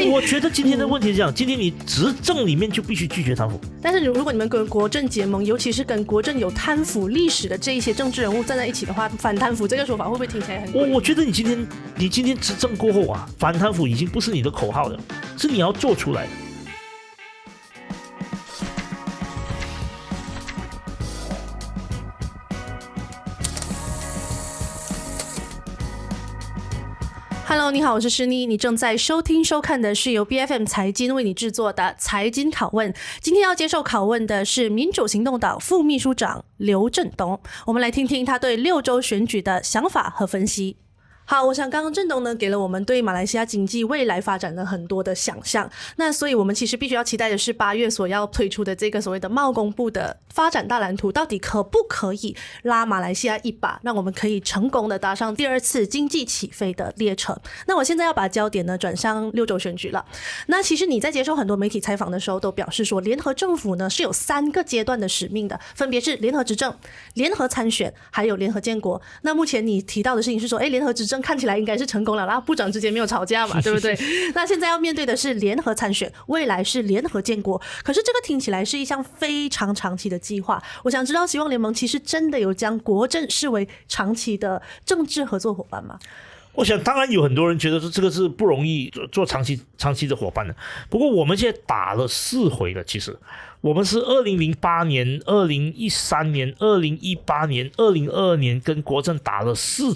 我觉得今天的问题是这样，今天你执政里面就必须拒绝贪腐。但是如果你们跟国政结盟，尤其是跟国政有贪腐历史的这一些政治人物站在一起的话，反贪腐这个说法会不会听起来很我觉得你今天执政过后啊，反贪腐已经不是你的口号了，是你要做出来的。Hello， 你好，我是诗妮，你正在收听收看的是由 BFM 财经为你制作的财经拷问。今天要接受拷问的是民主行动党副秘书长刘振东，我们来听听他对6州选举的想法和分析。好，我想刚刚振东呢给了我们对马来西亚经济未来发展的很多的想象，那所以我们其实必须要期待的是8月所要推出的这个所谓的贸工部的发展大蓝图，到底可不可以拉马来西亚一把，让我们可以成功的搭上第2次经济起飞的列车。那我现在要把焦点呢转向6州选举了。那其实你在接受很多媒体采访的时候都表示说，联合政府呢是有3个阶段的使命的，分别是联合执政、联合参选还有联合建国。那目前你提到的事情是说，联合执政看起来应该是成功了，然后部长之间没有吵架嘛，对不对？那现在要面对的是联合参选，未来是联合建国。可是这个听起来是一项非常长期的计划。我想知道希望联盟其实真的有将国政视为长期的政治合作伙伴吗？我想当然有很多人觉得说这个是不容易做长期的伙伴的。不过我们现在打了4回了，其实我们是2008年、2013年、2018年、2022年跟国政打了4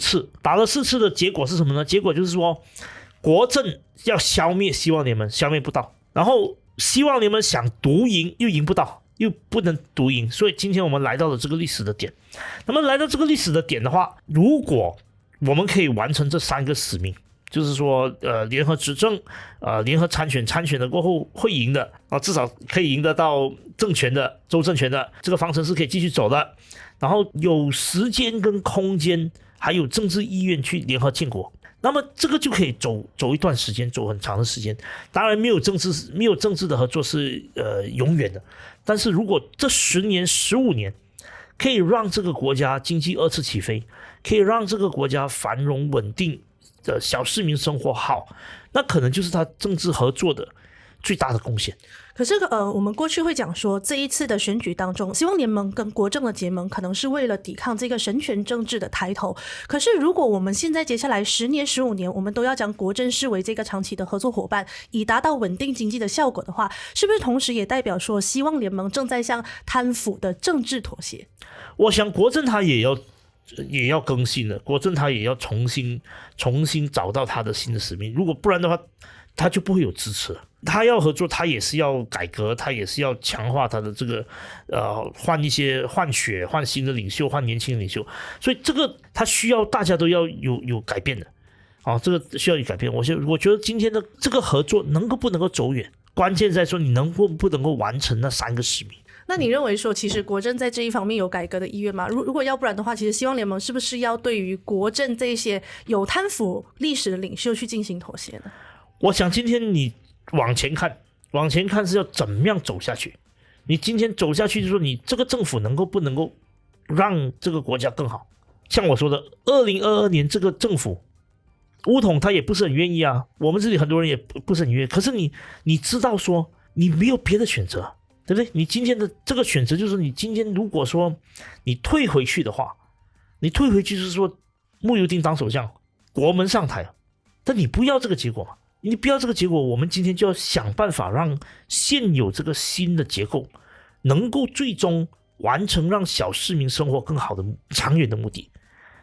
次的结果是什么呢？结果就是说国政要消灭希望联盟，消灭不到，然后希望联盟想独赢又赢不到，又不能独赢，所以今天我们来到了这个历史的点。那么来到这个历史的点的话，如果我们可以完成这3个使命，就是说联合执政，联合参选的过后会赢的啊，至少可以赢得到政权的州政权的这个方程式可以继续走的，然后有时间跟空间还有政治意愿去联合建国，那么这个就可以走一段时间，走很长的时间。当然没有政治的合作是永远的，但是如果这10年15年可以让这个国家经济2次起飞，可以让这个国家繁荣稳定的小市民生活好，那可能就是他政治合作的最大的贡献。可是我们过去会讲说，这一次的选举当中，希望联盟跟国政的结盟可能是为了抵抗这个神权政治的抬头。可是如果我们现在接下来10年15年我们都要将国政视为这个长期的合作伙伴，以达到稳定经济的效果的话，是不是同时也代表说希望联盟正在向贪腐的政治妥协？我想国政它也要更新了，国政它也要重新找到它的新的使命，如果不然的话他就不会有支持了。他要合作，他也是要改革，他也是要强化他的这个换血，换新的领袖，换年轻的领袖，所以这个他需要大家都要有改变的这个需要有改变。我觉得今天的这个合作不能够走远，关键在说你不能够完成那3个使命。那你认为说其实国政在这一方面有改革的意愿吗？如果要不然的话，其实希望联盟是不是要对于国政这些有贪腐历史的领袖去进行妥协呢？我想今天你往前看是要怎么样走下去。你今天走下去就是说你这个政府不能够让这个国家更好。像我说的2022年这个政府巫统他也不是很愿意啊，我们这里很多人也不是很愿意，可是你知道说你没有别的选择，对不对？你今天的这个选择就是你今天如果说你退回去的话，你退回去就是说慕尤丁当首相，国门上台，但你不要这个结果嘛。你不要这个结果，我们今天就要想办法让现有这个新的结构能够最终完成让小市民生活更好的长远的目的。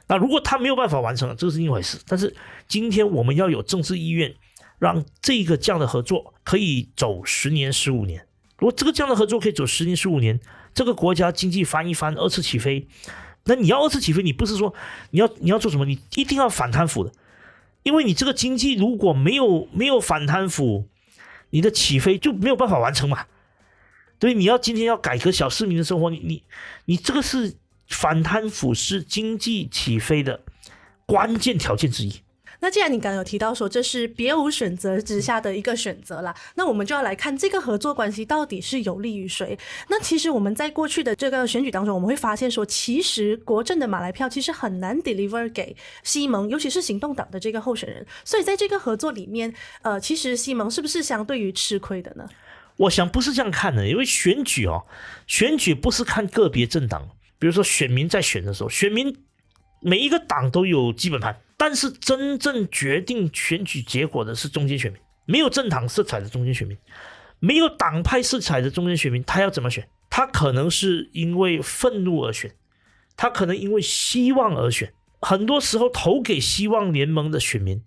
那如果他没有办法完成，这是另外一回事。但是今天我们要有政治意愿，让这样的合作可以走10年15年。如果这样的合作可以走10年15年，这个国家经济翻一番，2次起飞。那你要2次起飞，你不是说你要做什么，你一定要反贪腐的。因为你这个经济如果没有反贪腐，你的起飞就没有办法完成嘛。对，你今天要改革小市民的生活，你这个是反贪腐是经济起飞的关键条件之一。那既然你刚刚有提到说这是别无选择之下的一个选择啦，那我们就要来看这个合作关系到底是有利于谁。那其实我们在过去的这个选举当中，我们会发现说，其实国阵的马来票其实很难 deliver 给西蒙，尤其是行动党的这个候选人。所以在这个合作里面，其实西蒙是不是相对于吃亏的呢？我想不是这样看的，因为选举不是看个别政党，比如说选民在选的时候，选民每一个党都有基本盘，但是真正决定选举结果的是中间选民，没有政党色彩的中间选民，没有党派色彩的中间选民，他要怎么选？他可能是因为愤怒而选，他可能因为希望而选。很多时候投给希望联盟的选民，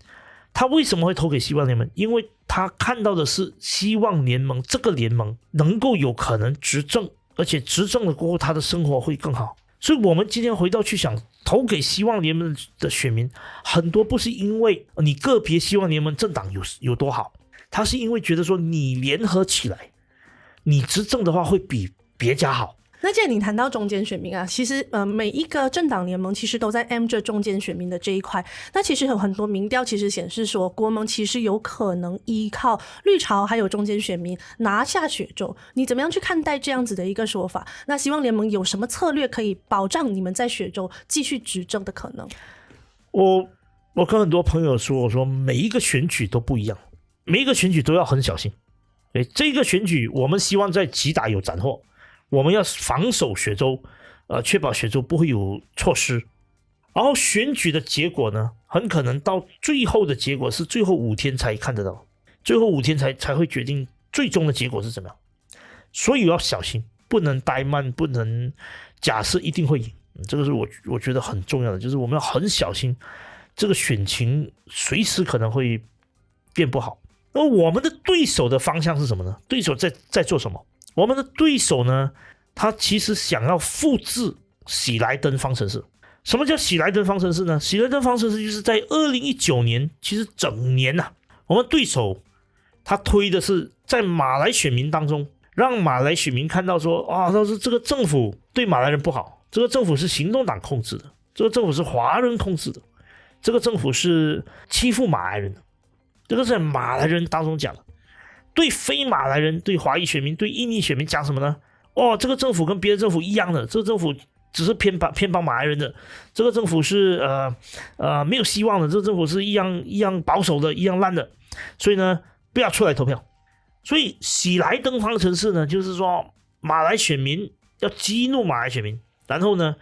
他为什么会投给希望联盟？因为他看到的是希望联盟这个联盟能够有可能执政，而且执政了过后他的生活会更好。所以我们今天回到去想，投给希望联盟的选民很多不是因为你个别希望联盟政党有多好，他是因为觉得说你联合起来，你执政的话会比别家好。那既然你谈到中间选民啊，其实每一个政党联盟其实都在 M 这中间选民的这一块。那其实有很多民调其实显示说，国盟其实有可能依靠绿潮还有中间选民拿下雪州。你怎么样去看待这样子的一个说法？那希望联盟有什么策略可以保障你们在雪州继续执政的可能？我跟很多朋友说，我说每一个选举都不一样，每一个选举都要很小心。这个选举我们希望在吉打有斩获，我们要防守雪州，确保雪州不会有错失。然后选举的结果呢，很可能到最后的结果是最后5天才看得到，最后5天才会决定最终的结果是怎么样。所以要小心，不能怠慢，不能假设一定会赢。这个是我觉得很重要的，就是我们要很小心，这个选情随时可能会变不好。而我们的对手的方向是什么呢？对手在做什么？我们的对手呢，他其实想要复制喜来登方程式。什么叫喜来登方程式呢？喜来登方程式就是在2019年，其实整年我们对手他推的是在马来选民当中，让马来选民看到说，他说这个政府对马来人不好，这个政府是行动党控制的，这个政府是华人控制的，这个政府是欺负马来人的，这个是在马来人当中讲的。对非马来人、对华裔选民、对印尼选民讲什么呢？这个政府跟别的政府一样的，这个政府只是偏帮马来人的，这个政府是没有希望的，这个政府是一样保守的，一样烂的，所以呢不要出来投票。所以喜来登方程式呢，就是说马来选民要激怒马来选民，然后呢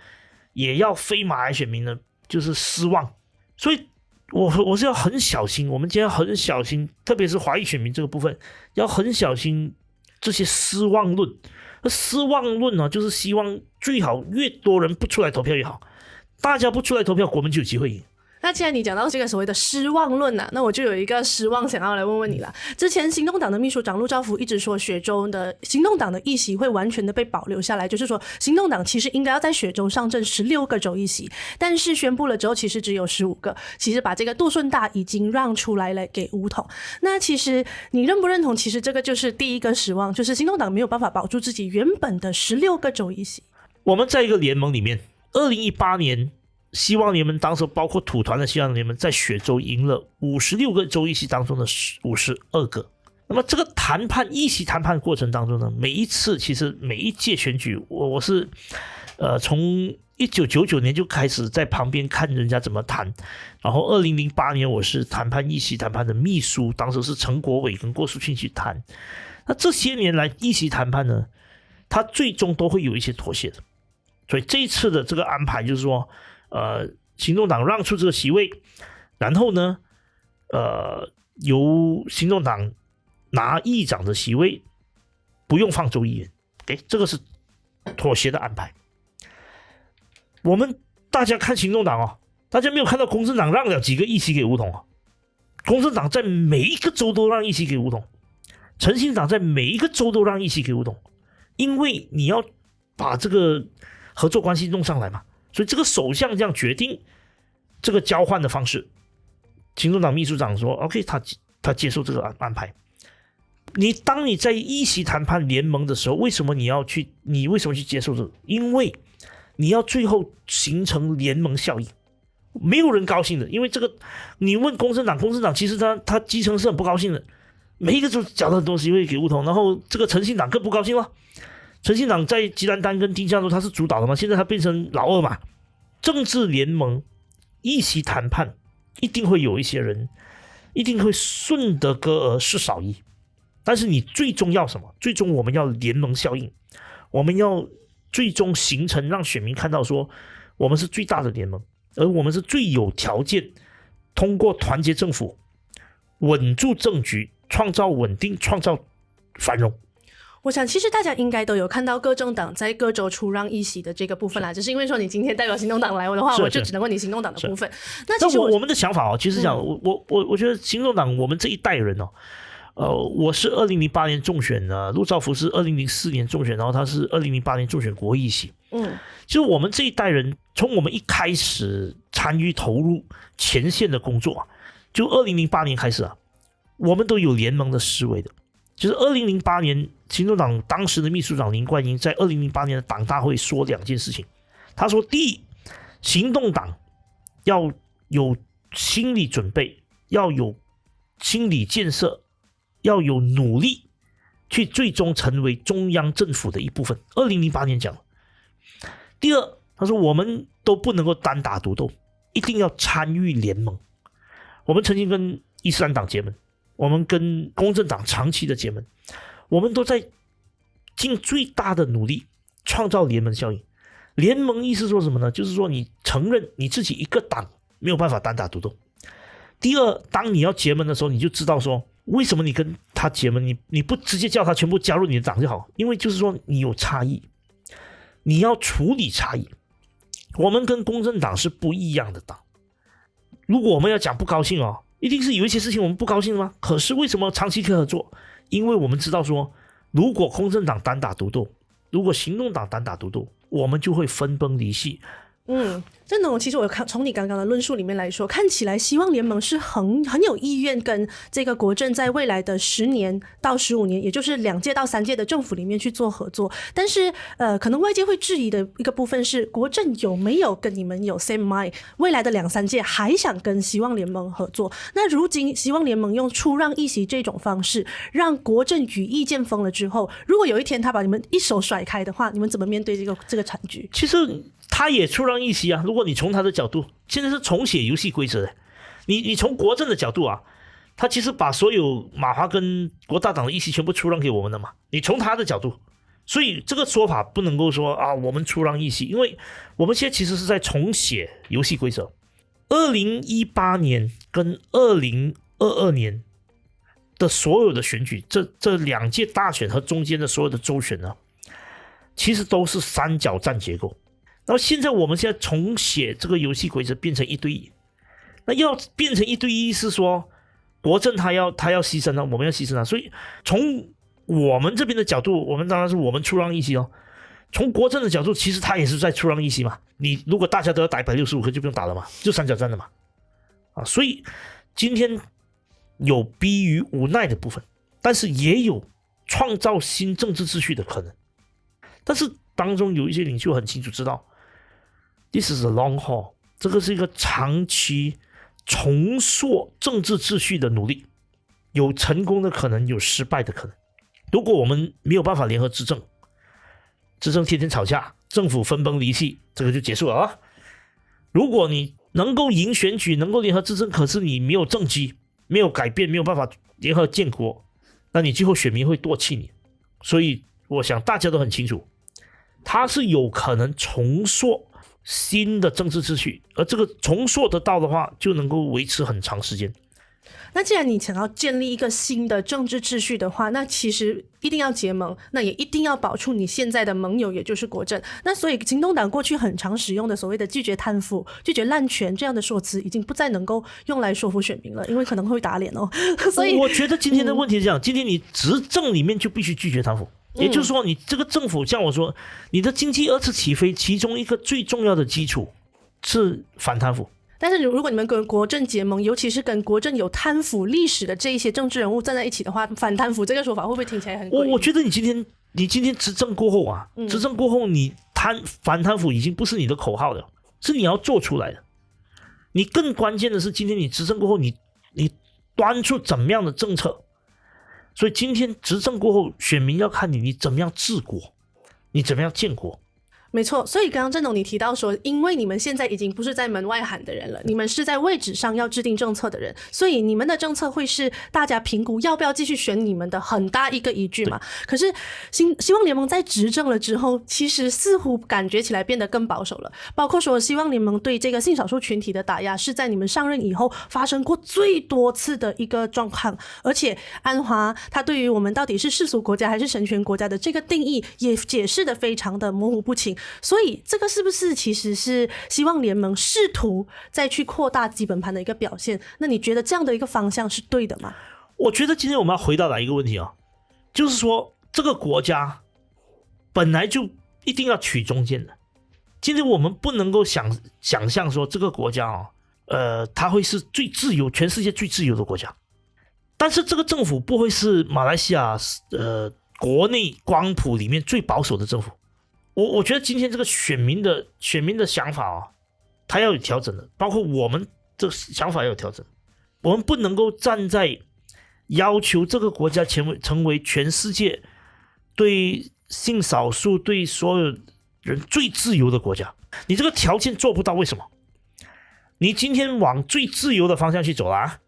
也要非马来选民呢就是失望。所以我是要很小心，我们今天很小心，特别是华裔选民这个部分，要很小心这些失望论。失望论呢，就是希望最好越多人不出来投票越好，大家不出来投票，国民就有机会赢。那既然你讲到这个所谓的失望论那我就有一个失望想要来问问你啦。之前行动党的秘书长陆兆福一直说，雪州的行动党的议席会完全的被保留下来，就是说行动党其实应该要在雪州上阵16个州议席，但是宣布了之后其实只有15个，其实把这个杜顺大已经让出来了给巫统。那其实你认不认同，其实这个就是第一个失望，就是行动党没有办法保住自己原本的16个州议席。我们在一个联盟里面，2018年希望联盟当时包括土团的希望联盟在雪州赢了56个州议席当中的52个。那么这个议席谈判过程当中呢，每一次其实每一届选举，我是从1999年就开始在旁边看人家怎么谈，然后2008年我是议席谈判的秘书，当时是陈国伟跟郭淑庆去谈。那这些年来议席谈判呢，它最终都会有一些妥协的。所以这一次的这个安排就是说，行动党让出这个席位，然后呢，由行动党拿议长的席位，不用放州议员，这个是妥协的安排。我们大家看行动党大家没有看到公正党让了几个议席给巫统公正党在每一个州都让议席给巫统，诚信党在每一个州都让议席给巫统，因为你要把这个合作关系弄上来嘛。所以这个首相这样决定这个交换的方式，行动党秘书长说 OK， 他接受这个安排。当你在议席谈判联盟的时候，为什么你为什么去接受这个？因为你要最后形成联盟效应。没有人高兴的，因为这个你问公正党，公正党其实他基层是很不高兴的，每一个都讲了很多机会给巫统，然后这个诚信党更不高兴了。诚信党在吉兰丹跟丁加州他是主导的嘛，现在他变成老二嘛。政治联盟议席谈判一定会有一些人一定会顺得哥而失少一，但是你最终要什么？最终我们要联盟效应，我们要最终形成让选民看到说我们是最大的联盟，而我们是最有条件通过团结政府稳住政局，创造稳定，创造繁荣。我想其实大家应该都有看到各政党在各州出让议席的这个部分啦，只是因为说你今天代表行动党来的话，我就只能问你行动党的部分。那其实我们的想法其实讲，我觉得行动党我们这一代人我是2008年中选的，陆兆福是2004年中选，然后他是2008年中选国会议席。其实我们这一代人从我们一开始参与投入前线的工作，就2008年开始我们都有联盟的思维的。就是2008年行动党当时的秘书长林冠英在2008年的党大会说2件事情。他说，第一，行动党要有心理准备，要有心理建设，要有努力去最终成为中央政府的一部分。2008年讲了。第二，他说我们都不能够单打独斗，一定要参与联盟。我们曾经跟伊斯兰党结盟，我们跟公正党长期的结盟，我们都在尽最大的努力创造联盟效应。联盟意思说什么呢？就是说你承认你自己一个党没有办法单打独斗。第二，当你要结盟的时候，你就知道说为什么你跟他结盟，你不直接叫他全部加入你的党就好，因为就是说你有差异，你要处理差异。我们跟公正党是不一样的党，如果我们要讲不高兴一定是有一些事情我们不高兴的吗？可是为什么长期可以合作？因为我们知道说，如果公正党单打独斗，如果行动党单打独斗，我们就会分崩离析。郑董，其实我从你刚刚的论述里面来说，看起来希望联盟是很有意愿跟这个国政在未来的10年到15年，也就是2届到3届的政府里面去做合作。但是可能外界会质疑的一个部分是，国政有没有跟你们有 same mind， 未来的2-3届还想跟希望联盟合作？那如今希望联盟用出让议席这种方式，让国政羽翼渐丰了之后，如果有一天他把你们一手甩开的话，你们怎么面对这个惨局？其实他也出让议席如果你从他的角度，现在是重写游戏规则的。你从国政的角度他其实把所有马华跟国大党的议席全部出让给我们的嘛。你从他的角度，所以这个说法不能够说我们出让议席，因为我们现在其实是在重写游戏规则。2018年跟2022年的所有的选举，这2届大选和中间的所有的州选其实都是三角战结构。然后现在重写这个游戏规则变成1对1，那要变成1对1是说国政他要牺牲我们要牺牲所以从我们这边的角度，我们当然是我们出让议席从国政的角度，其实他也是在出让议席嘛。你如果大家都要打165个就不用打了嘛，就三角战了嘛。所以今天有逼于无奈的部分，但是也有创造新政治秩序的可能。但是当中有一些领袖很清楚知道，This is a long haul， 这个是一个长期重塑政治秩序的努力，有成功的可能，有失败的可能。如果我们没有办法联合执政天天吵架，政府分崩离析，这个就结束了如果你能够赢选举，能够联合执政，可是你没有政绩，没有改变，没有办法联合建国，那你最后选民会唾弃你。所以我想大家都很清楚，它是有可能重塑新的政治秩序，而这个重塑得到的话，就能够维持很长时间。那既然你想要建立一个新的政治秩序的话，那其实一定要结盟，那也一定要保住你现在的盟友，也就是国政。那所以行动党过去很常使用的所谓的拒绝贪腐、拒绝滥权这样的说辞，已经不再能够用来说服选民了，因为可能会打脸所以我觉得今天的问题是这样，今天你执政里面就必须拒绝贪腐。也就是说，你这个政府像我说，你的经济2次起飞，其中一个最重要的基础是反贪腐。但是如果你们跟国政结盟，尤其是跟国政有贪腐历史的这一些政治人物站在一起的话，反贪腐这个说法会不会听起来很诡异？我觉得你今天执政过后执政过后你反贪腐已经不是你的口号了，是你要做出来的。你更关键的是今天你执政过后，你端出怎么样的政策。所以今天执政过后，选民要看你怎么样治国，你怎么样建国。没错，所以刚刚郑董你提到说，因为你们现在已经不是在门外喊的人了，你们是在位置上要制定政策的人，所以你们的政策会是大家评估要不要继续选你们的很大一个依据嘛。可是希望联盟在执政了之后，其实似乎感觉起来变得更保守了，包括说希望联盟对这个性少数群体的打压是在你们上任以后发生过最多次的一个状况，而且安华他对于我们到底是世俗国家还是神权国家的这个定义也解释得非常的模糊不清。所以这个是不是其实是希望联盟试图再去扩大基本盘的一个表现？那你觉得这样的一个方向是对的吗？我觉得今天我们要回到哪一个问题啊？就是说这个国家本来就一定要取中间的。今天我们不能够想象说这个国家它会是最自由，全世界最自由的国家。但是这个政府不会是马来西亚国内光谱里面最保守的政府。我觉得今天这个选民的想法他要有调整的，包括我们这想法要有调整。我们不能够站在要求这个国家成为全世界对性少数、对所有人最自由的国家。你这个条件做不到，为什么？你今天往最自由的方向去走了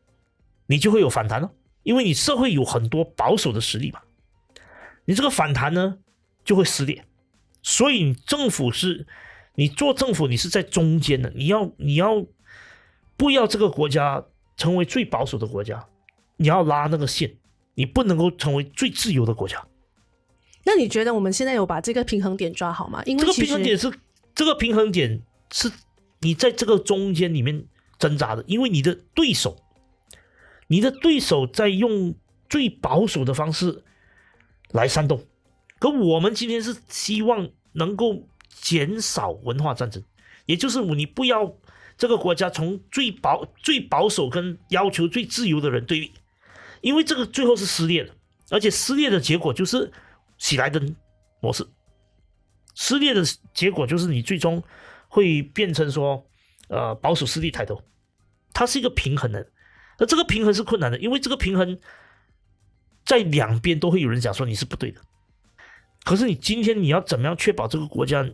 你就会有反弹了，因为你社会有很多保守的实力嘛。你这个反弹呢就会撕裂。所以你做政府你是在中间的，你要不要这个国家成为最保守的国家，你要拉那个线，你不能够成为最自由的国家。那你觉得我们现在有把这个平衡点抓好吗？因为这个平衡点是你在这个中间里面挣扎的，因为你的对手在用最保守的方式来煽动。可我们今天是希望能够减少文化战争，也就是你不要这个国家从最保守跟要求最自由的人对立，因为这个最后是撕裂的，而且撕裂的结果就是喜来登模式，撕裂的结果就是你最终会变成说保守势力抬头。它是一个平衡的，而这个平衡是困难的，因为这个平衡在两边都会有人讲说你是不对的。可是你今天你要怎么样确保这个国家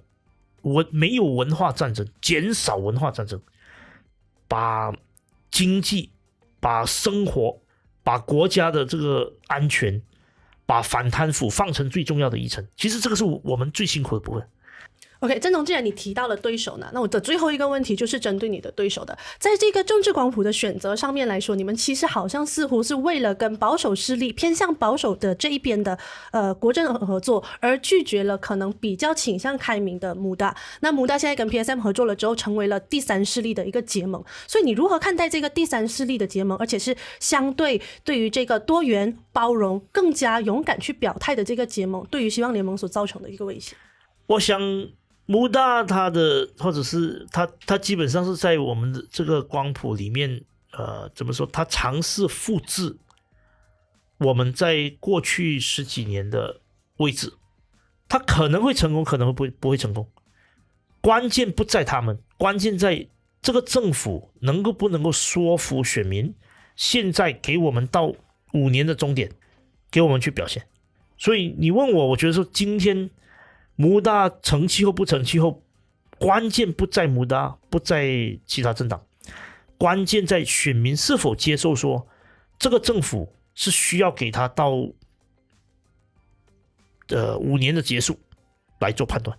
没有文化战争，减少文化战争，把经济、把生活、把国家的这个安全、把反贪腐放成最重要的一层，其实这个是我们最辛苦的部分。OK， 郑董，既然你提到了对手呢，那我的最后一个问题就是针对你的对手的，在这个政治光谱的选择上面来说，你们其实好像似乎是为了跟保守势力偏向保守的这一边的国政合作，而拒绝了可能比较倾向开明的穆大。那穆大现在跟 PSM 合作了之后，成为了第三势力的一个结盟。所以你如何看待这个第三势力的结盟，而且是相对于这个多元包容、更加勇敢去表态的这个结盟，对于希望联盟所造成的一个威胁？我想穆大他的或者是他基本上是在我们的这个光谱里面怎么说，他尝试复制我们在过去10几年的位置，他可能会成功，可能会不会成功，关键不在他们，关键在这个政府不能够说服选民现在给我们到5年的终点给我们去表现。所以你问我觉得说今天穆大成气候不成气候，关键不在穆大，不在其他政党，关键在选民是否接受说这个政府是需要给他到5年的结束来做判断。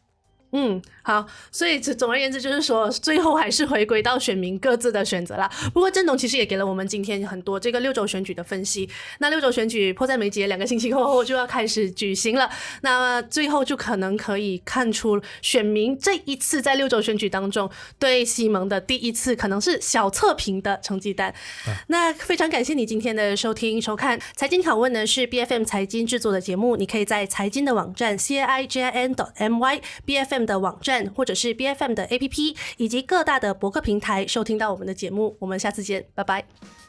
好，所以总而言之就是说，最后还是回归到选民各自的选择啦。不过郑董其实也给了我们今天很多这个6州选举的分析。那6州选举迫在眉睫，2个星期过后就要开始举行了。那最后就可能可以看出选民这一次在6州选举当中对西蒙的第一次可能是小测评的成绩单。那非常感谢你今天的收听收看。财经拷问呢是 BFM 财经制作的节目，你可以在财经的网站 caijin.my BFM 的网站或者是 BFM 的 APP 以及各大的博客平台收听到我们的节目。我们下次见，拜拜。